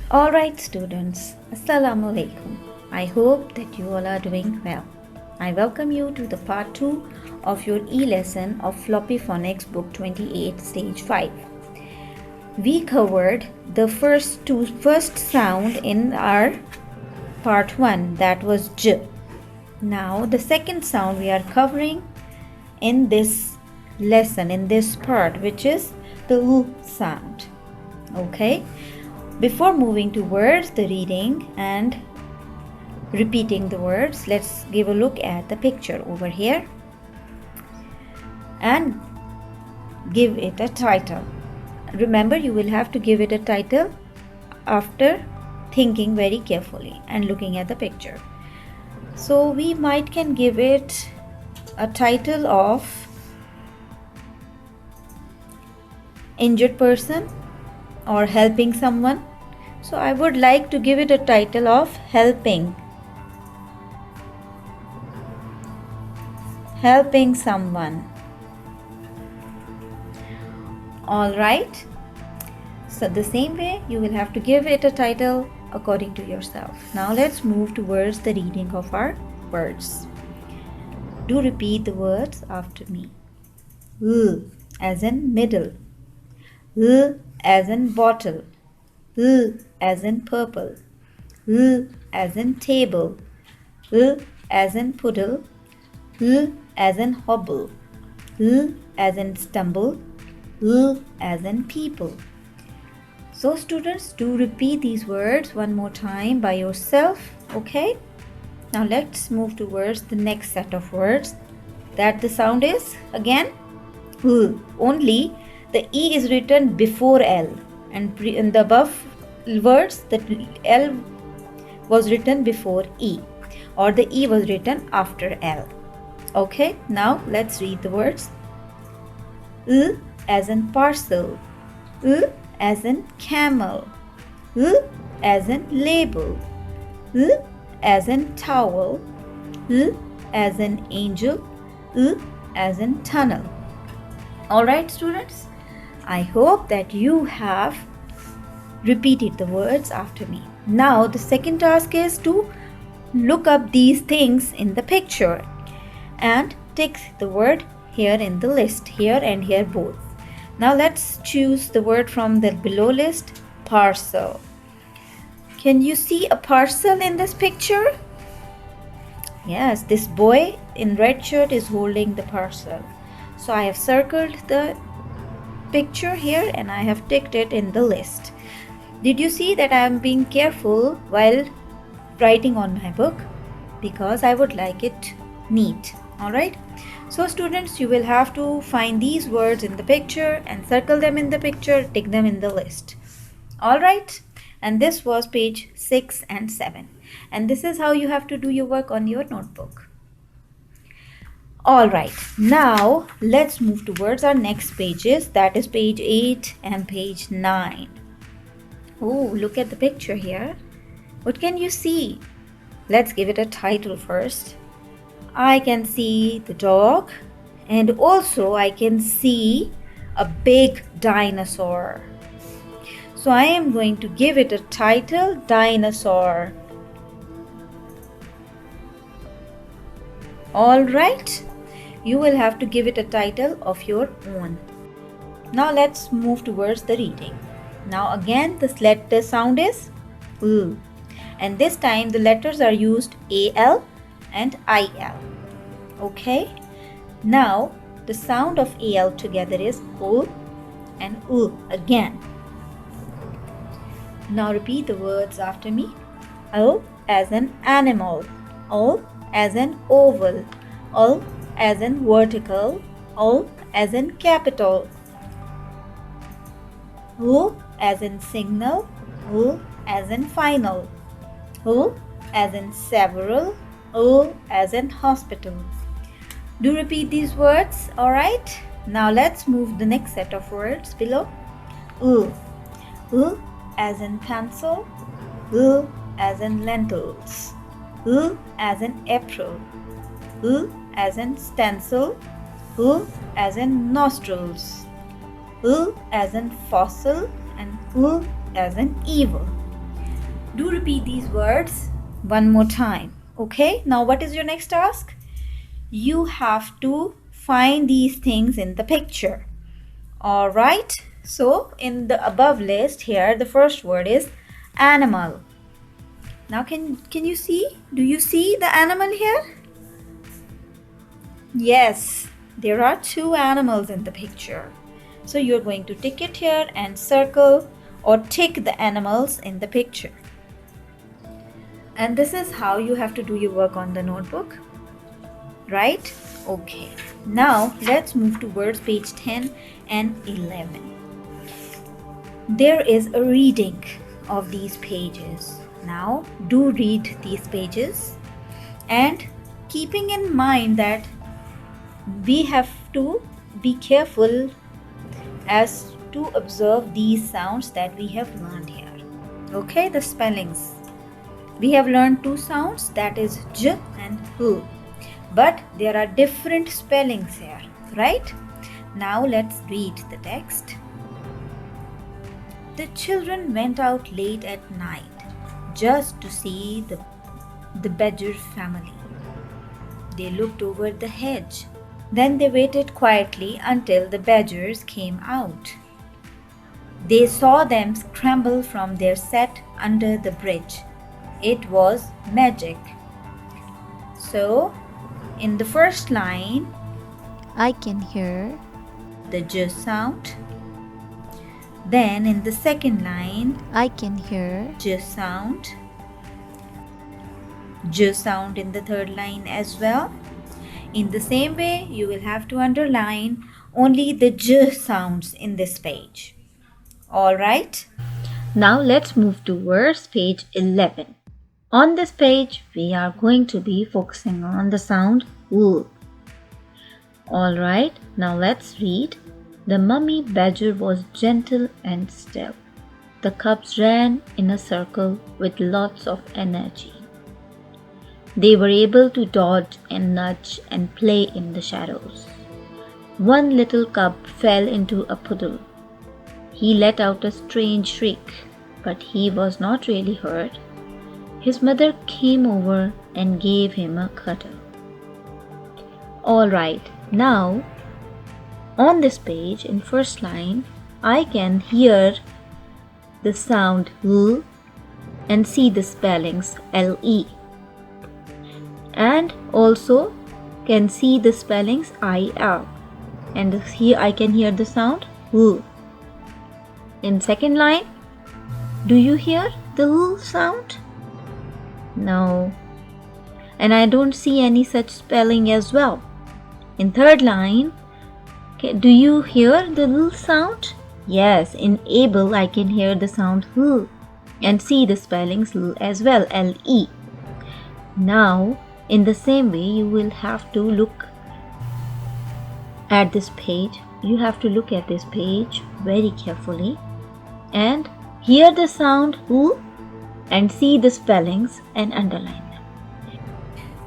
Alright students, Assalamu alaikum. I hope that you all are doing well. I welcome you to the part 2 of your e-lesson of Floppy Phonics book 28 stage 5. We covered the first sound in our part 1, that was J. Now the second sound we are covering in this lesson, in this part, which is the L sound. Okay? Before moving towards the reading and repeating the words, let's give a look at the picture over here and give it a title. Remember, you will have to give it a title after thinking very carefully and looking at the picture. So we can give it a title of injured person or helping someone. So I would like to give it a title of helping someone. Alright, so the same way you will have to give it a title according to yourself. Now let's move towards the reading of our words. Do repeat the words after me. L as in middle, L as in bottle, L as in purple, L as in table, L as in puddle, L as in hobble, L as in stumble, L as in people. So students, do repeat these words one more time by yourself, okay? Now let's move towards the next set of words, that the sound is again L, only the E is written before L, and in the above words the L was written before E, or the E was written after L. Okay, now let's read the words. L as in parcel, L as in camel, L as in label, L as in towel, L as in angel, L as in tunnel. Alright students, I hope that you have repeated the words after me. Now the second task is to look up these things in the picture and tick the word here in the list, here and here both. Now let's choose the word from the below list, parcel. Can you see a parcel in this picture? Yes, this boy in red shirt is holding the parcel. So I have circled the picture here and I have ticked it in the list. Did you see that I am being careful while writing on my book? Because I would like it neat. Alright. So students, you will have to find these words in the picture and circle them in the picture, tick them in the list. Alright. And this was page 6 and 7. And this is how you have to do your work on your notebook. Alright, now let's move towards our next pages, that is page 8 and page 9. Oh, look at the picture here. What can you see? Let's give it a title first. I can see the dog, and also I can see a big dinosaur. So I am going to give it a title, dinosaur. Alright. You will have to give it a title of your own. Now let's move towards the reading. Now again this letter sound is L, and this time the letters are used AL and IL. Okay. Now the sound of AL together is O and U again. Now repeat the words after me. O as in animal, O as in oval, O as in vertical, O as in capital, O as in signal, O as in final, O as in several, O as in hospital. Do repeat these words, alright? Now let's move the next set of words below. U as in pencil, U as in lentils, U as in April, U as in stencil, U as in nostrils, U as in fossil, and U as in evil. Do repeat these words one more time. Okay, now what is your next task? You have to find these things in the picture. Alright, so in the above list here, the first word is animal. Now can you see? Do you see the animal here? Yes, there are two animals in the picture. So you're going to tick it here and circle or tick the animals in the picture. And this is how you have to do your work on the notebook. Right? Okay. Now let's move towards page 10 and 11. There is a reading of these pages. Now do read these pages, and keeping in mind that we have to be careful as to observe these sounds that we have learned here. Okay, the spellings. We have learned two sounds, that is J and H. But there are different spellings here, right? Now let's read the text. The children went out late at night just to see the badger family. They looked over the hedge. Then they waited quietly until the badgers came out. They saw them scramble from their set under the bridge. It was magic. So, in the first line, I can hear the J sound. Then in the second line, I can hear J sound. J sound in the third line as well. In the same way, you will have to underline only the J sounds in this page. Alright? Now let's move towards page 11. On this page, we are going to be focusing on the sound W. Alright, now let's read. The mummy badger was gentle and still. The cubs ran in a circle with lots of energy. They were able to dodge and nudge and play in the shadows. One little cub fell into a puddle. He let out a strange shriek, but he was not really hurt. His mother came over and gave him a cuddle. Alright, now on this page in first line, I can hear the sound L and see the spellings LE. And also can see the spellings IL. And here I can hear the sound L. In second line, do you hear the L sound? No. And I don't see any such spelling as well. In third line, do you hear the L sound? Yes, in able I can hear the sound L and see the spellings L as well, LE. Now, in the same way, you will have to look at this page. You have to look at this page very carefully and hear the sound L and see the spellings and underline them.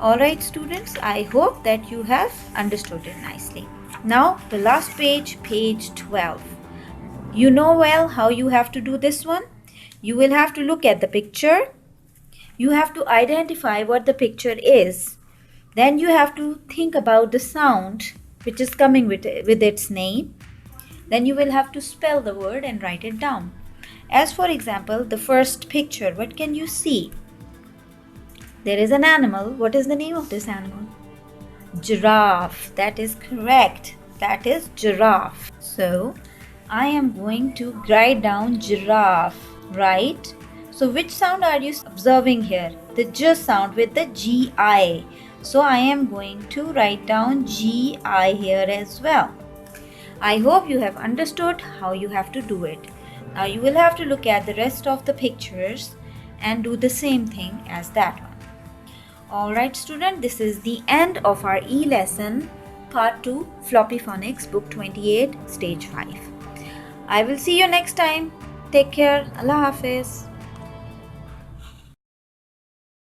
Alright students, I hope that you have understood it nicely. Now the last page, page 12. You know well how you have to do this one. You will have to look at the picture. You have to identify what the picture is. Then you have to think about the sound which is coming with its name. Then you will have to spell the word and write it down. As for example, the first picture, what can you see? There is an animal. What is the name of this animal? Giraffe. That is correct. That is giraffe. So, I am going to write down giraffe, right? So, which sound are you observing here? The J sound with the GI. So, I am going to write down GI here as well. I hope you have understood how you have to do it. Now, you will have to look at the rest of the pictures and do the same thing as that one. Alright student, this is the end of our eLesson Part 2 Floppy Phonics Book 28 Stage 5. I will see you next time. Take care. Allah Hafiz.